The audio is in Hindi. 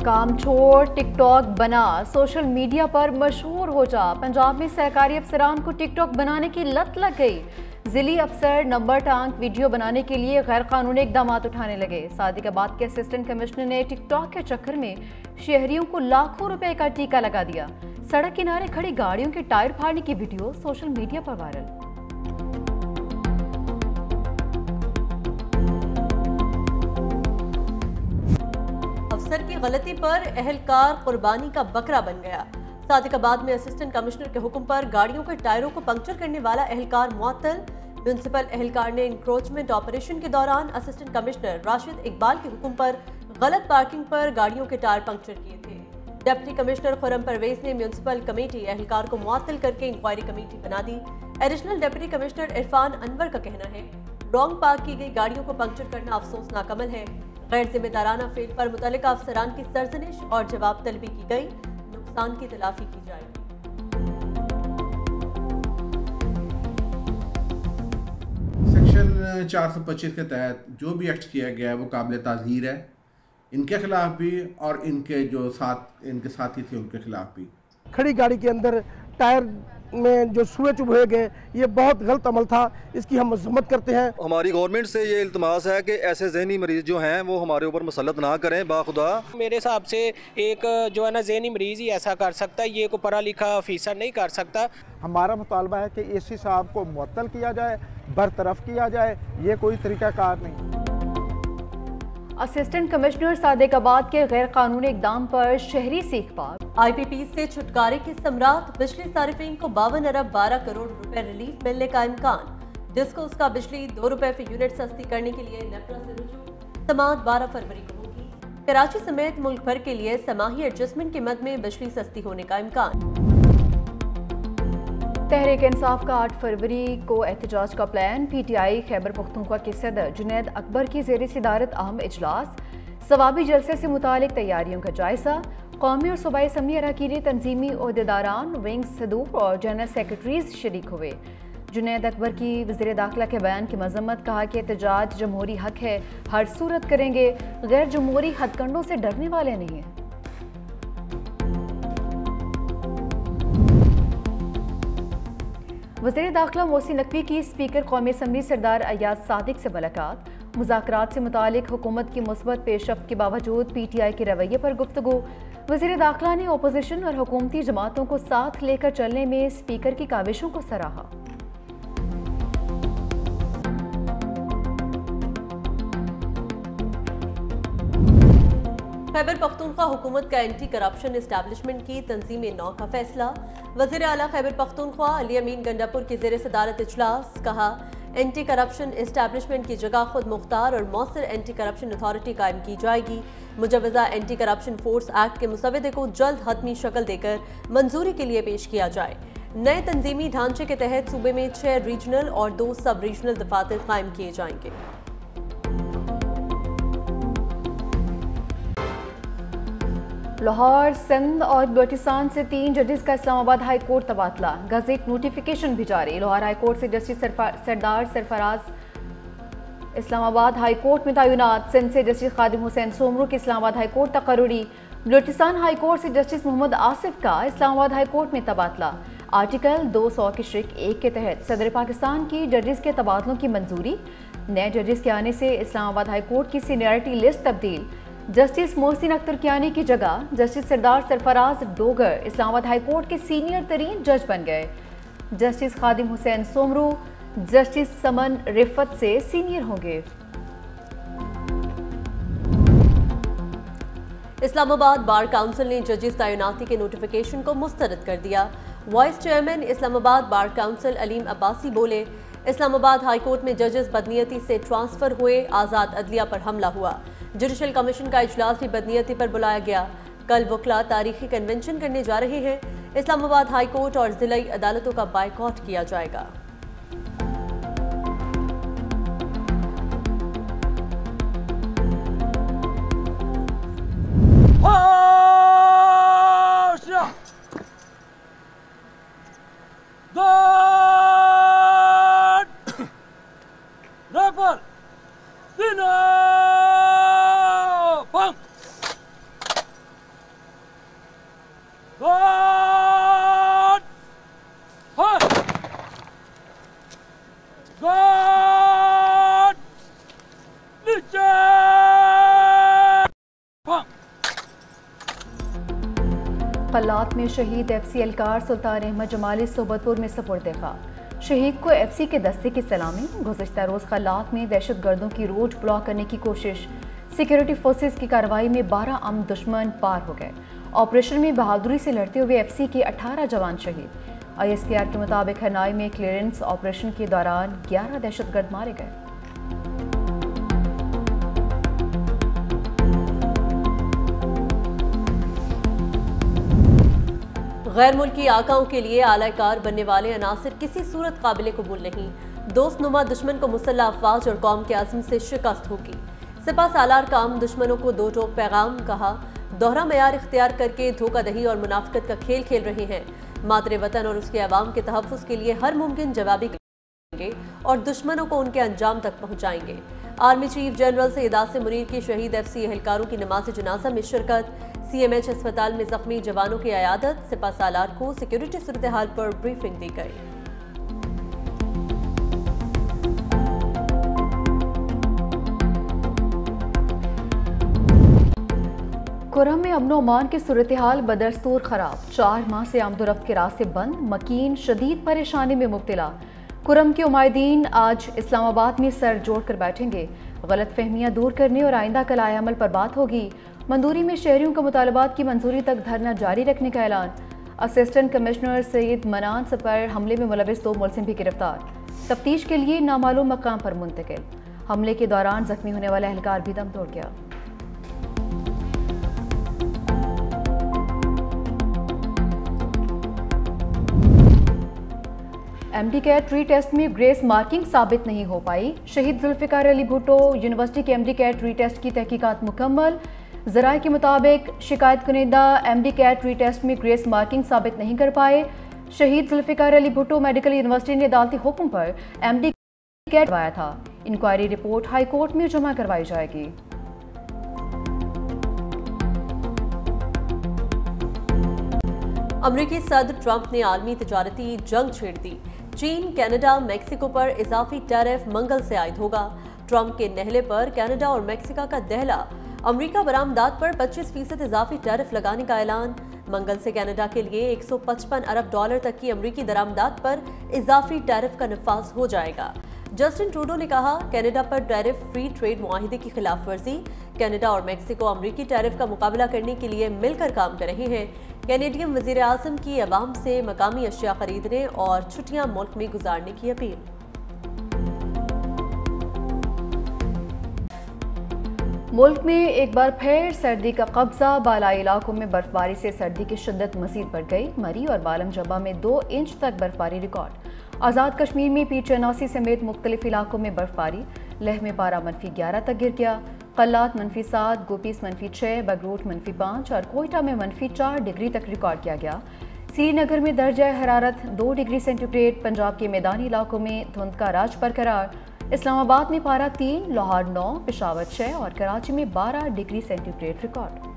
काम छोड़ टिकटॉक बना, सोशल मीडिया पर मशहूर हो जा। पंजाब में सरकारी अफसरान को टिकटॉक बनाने की लत लग गई। जिली अफसर नंबर टांग वीडियो बनाने के लिए गैर कानूनी इकदाम उठाने लगे। सादिकाबाद के असिस्टेंट कमिश्नर ने टिकटॉक के चक्कर में शहरियों को लाखों रुपए का टीका लगा दिया। सड़क किनारे खड़ी गाड़ियों के टायर फाड़ने की वीडियो सोशल मीडिया पर वायरल। अफसर की गलती पर एहलकार कुर्बानी का बकरा बन गया। सादिकाबाद में असिस्टेंट कमिश्नर के हुक्म पर गाड़ियों के टायरों को पंक्चर करने वाला एहलकार मुअत्तल। म्युनिसिपल एहलकार ने इंक्रोचमेंट ऑपरेशन के दौरान असिस्टेंट कमिश्नर राशिद इकबाल के हुक्म पर गलत पार्किंग पर गाड़ियों के टायर पंक्चर किए थे। डिप्टी कमिश्नर खुरम परवेज ने म्युनिसिपल कमेटी एहलकार को मुअत्तल करके इंक्वायरी कमेटी बना दी। Additional deputy commissioner Irfan Anwar का कहना है, रॉन्ग पार्क की गई गाड़ियों को पंक्चर करना अफसोसनाक अमल है। गैर जिम्मेदाराना फेल पर मुतल्लिका अफसरान की सरजनिश और जवाब तलबी की गई। नुकसान की तलाफी की जाएगी। सेक्शन 425 के तहत जो भी एक्ट किया गया है वो काबिल ताज़ीर है, इनके खिलाफ भी और इनके साथी थे उनके खिलाफ भी। खड़ी गाड़ी के अंदर टायर में जो सुए चुभे गए, ये बहुत गलत अमल था, इसकी हम मजम्मत करते हैं। हमारी गवर्नमेंट से ये इल्तमास है कि ऐसे जहनी मरीज जो हैं वो हमारे ऊपर मुसल्लत ना करें। बाखुदा मेरे हिसाब से एक जो है ना जहनी मरीज ही ऐसा कर सकता है, ये को पढ़ा लिखा ऑफिसर नहीं कर सकता। हमारा मुतालबा है कि एसी साहब को मुअत्तल किया जाए, बरतरफ किया जाए, ये कोई तरीकाकार नहीं। असिस्टेंट कमिश्नर सादिकाबाद के गैर कानूनी इकदाम पर शहरी सीख पाक। IPP से छुटकारे के सम्राट बिजली सारिफीन को 52 अरब 12 करोड़ रुपए रिलीफ मिलने का इम्कान। जिसको उसका बिजली 2 रुपए फी यूनिट सस्ती करने के लिए नेपरा से रुजू। समाअत 12 फरवरी को होगी। कराची समेत मुल्क भर के लिए समाही एडजस्टमेंट की मद में बिजली सस्ती होने का इम्कान। तहरीक इंसाफ का 8 फरवरी को एहतजाज का प्लान। PTI खैबर पख्तूनख्वा के सदर जुनैद अकबर की ज़ेर सदारत अहम इजलास। सवाबी जलसे से मुतालिक तैयारियों का जायजा। कौमी और सूबाई असम्बली अरकान तंजीमी ओहदेदारान, विंग सदूक और जनरल सेक्रेटरीज शरीक हुए। जुनैद अकबर की वज़ीर दाखिला के बयान की मजम्मत। कहा कि एहतजाज जमहूरी हक है, हर सूरत करेंगे, गैर जमहूरी हथकंडों से डरने वाले नहीं हैं। वज़ीर दाखिला मोहसिन नकवी की स्पीकर कौमी असम्बली सरदार अयाज सादिक से मुलाकात। मुज़ाकरात से मुतालिक हुकूमत की मुस्बत पेशरफ्त के बावजूद PTI के रवैये पर गुफ्तगू। वज़ीर दाखिला ने अपोजिशन और हुकूमती जमातों को साथ लेकर चलने में स्पीकर की काविशों को सराहा। खैबर पख्तूनख्वा हुकूमत का एंटी करप्शन एस्टैब्लिशमेंट की तंजीम नौ का फैसला। वज़ीर आला खैबर पख्तूनख्वा अली अमीन गंडापुर की ज़ेर सदारत इजलास। कहा, एंटी करप्शन एस्टैब्लिशमेंट की जगह खुद मुख्तार और मौसर एंटी करप्शन अथॉरिटी कायम की जाएगी। मुजवज़ा एंटी करप्शन फोर्स एक्ट के मुसवदे को जल्द हतमी शक्ल देकर मंजूरी के लिए पेश किया जाए। नए तंजीमी ढांचे के तहत सूबे में 6 रीजनल और 2 सब रीजनल दफातर कायम किए जाएंगे। लाहौर, सिंध और बलोचिस्तान से 3 जजेस का इस्लामाबाद हाई कोर्ट तबादला। गजट नोटिफिकेशन भी जारी। लाहौर हाई कोर्ट से justice Sardar Sarfaraz Islamabad high court में तैनात। सिंध से जस्टिस खादिम हुसैन सोमरू की इस्लामाबाद हाई कोर्ट तकर्रुरी। बलोचिस्तान हाई कोर्ट से जस्टिस मोहम्मद आसिफ का इस्लामाबाद हाई कोर्ट में तबादला। आर्टिकल 200 के शिक 1 के तहत सदर पाकिस्तान की जजेस के तबादलों की मंजूरी। नए जजेस के आने से इस्लामाबाद हाई कोर्ट की सीनियरिटी लिस्ट तब्दील। जस्टिस मोहसिन अख्तर कियानी की जगह justice Sardar Sarfaraz Dogar Islamabad high court के सीनियर तरीन जज बन गए। जस्टिस खादिम हुसैन सोमरू जस्टिस समन रिफत से सीनियर होंगे। इस्लामाबाद बार काउंसिल ने जजेस तैनाती के नोटिफिकेशन को मुस्तरद कर दिया। Vice chairman Islamabad bar council Aleem Abbasi बोले, इस्लामाबाद हाई कोर्ट में जजेस बदनीयती से ट्रांसफर हुए। आज़ाद अदलिया पर हमला हुआ। जुडिशल कमीशन का इजलास भी बदनीयती पर बुलाया गया। कल वकला तारीखी कन्वेंशन करने जा रहे हैं। इस्लामाबाद हाई कोर्ट और जिलाई अदालतों का बायकॉट किया जाएगा। खल्लात में शहीद FC एहलकार सुल्तान अहमद जमाली सोबतपुर में सपुर्द खा। शहीद को FC के दस्ते की सलामी। गुज़िश्ता रोज़ खल्लात में दहशत गर्दों की रोड ब्लॉक करने की कोशिश। सिक्योरिटी फोर्सेस की कार्रवाई में 12 आम दुश्मन पार हो गए। ऑपरेशन में बहादुरी से लड़ते हुए FC के 18 जवान शहीद। ISPR के मुताबिक हनाई में क्लियरेंस ऑपरेशन के दौरान 11 दहशतगर्द मारे गए। गैर मुल्की आकाओं के लिए आलाकार बनने वाले अनासिर किसी सूरत काबिल कबूल नहीं। दोस्तनुमा दुश्मन को मुसल्लह अफवाज और कौम के आज़म से शिकस्त होगी। सिपा सालार काम दुश्मनों को दो टोक पैगाम कहा। दोहरा मयार इख्तियार करके धोखादही और मुनाफिकत का खेल खेल रहे हैं। मातरे वतन और उसके अवाम के तहफ़्फ़ुज़ के लिए हर मुमकिन जवाबी करेंगे और दुश्मनों को उनके अंजाम तक पहुँचाएंगे। Army chief general Syed Asim Munir की शहीद FC एहलकारों की नमाज जनाजा में शिरकत। CMH अस्पताल में जख्मी जवानों की अयादत। सिपा सालार को सिक्योरिटी सूरत हाल पर ब्रीफिंग दी गई। कुरम में अमन अमान की सूरत हाल बदस्तूर खराब। 4 माह से आमदोरफ्त के रास्ते बंद। मकीन शदीद परेशानी में मुब्तला। कुरम के उमायदीन आज इस्लामाबाद में सर जोड़कर बैठेंगे। गलत फहमियाँ दूर करने और आइंदा कलाए अमल पर बात होगी। मंदूरी में शहरियों के मुतालबात की मंजूरी तक धरना जारी रखने का ऐलान। असिस्टेंट कमिश्नर सईद मनान पर हमले में मुलविस 2 मुलजिम भी गिरफ्तार। तफ्तीश के लिए नामालूम मकाम पर मुंतकिल। हमले के दौरान जख्मी होने वाला एहलकार भी दम तोड़ गया। MD कैट री टेस्ट में ग्रेस मार्किंग साबित नहीं हो पाई। शहीद जुल्फिकार अली भुट्टो यूनिवर्सिटी के MD कैट री टेस्ट की तहकीकात मुकम्मल। ज़राए के मुताबिक शिकायत कुनिंदा MD कैट री टेस्ट में ग्रेस मार्किंग साबित नहीं कर पाए। शहीद जुल्फिकार अली भुट्टो मेडिकल यूनिवर्सिटी ने अदालती हुक्म पर MD कैट करवाया था। इंक्वायरी रिपोर्ट हाई कोर्ट में जमा करवाई जाएगी। अमरीकी सदर ट्रंप ने आलमी तिजारती जंग छेड़ दी। चीन, कनाडा, मैक्सिको पर इजाफी टैरिफ मंगल से आयद होगा। ट्रंप के नहले पर कनाडा और मैक्सिको का दहला। अमरीका बरामदात पर 25% इजाफी टैरिफ लगाने का ऐलान। मंगल से कनाडा के लिए 155 अरब डॉलर तक की अमरीकी दरामदात पर इजाफी टैरिफ का नफाज हो जाएगा। जस्टिन ट्रूडो ने कहा, कनाडा पर टैरिफ फ्री ट्रेड मुआहिदे की खिलाफ वर्जी। कनाडा और मैक्सिको अमरीकी टैरिफ का मुकाबला करने के लिए मिलकर काम कर रहे हैं। कैनेडियन वज़ीर आज़म की अवाम से मकामी अशिया खरीदने और छुट्टियां मुल्क में गुजारने की अपील। मुल्क में एक बार फिर सर्दी का कब्जा। बालाई इलाकों में बर्फबारी से सर्दी की शिद्दत मज़ीद बढ़ गई। मरी और बालम जबा में 2 इंच तक बर्फबारी रिकॉर्ड। आज़ाद कश्मीर में पीर चनासी समेत मुख्तलिफ इलाकों में बर्फबारी। लेह में पारा -11 तक गिर गया। कल्लात -7, गोपीस -6, बगरूट -5 और कोयटा में -4 डिग्री तक रिकॉर्ड किया गया। श्रीनगर में दर्जा हरारत 2 डिग्री सेंटीग्रेड। पंजाब के मैदानी इलाकों में धुंध का राज बरकरार। इस्लामाबाद में पारा 3, लाहौर 9, पेशावर 6 और कराची में 12 डिग्री सेंटीग्रेड रिकॉर्ड।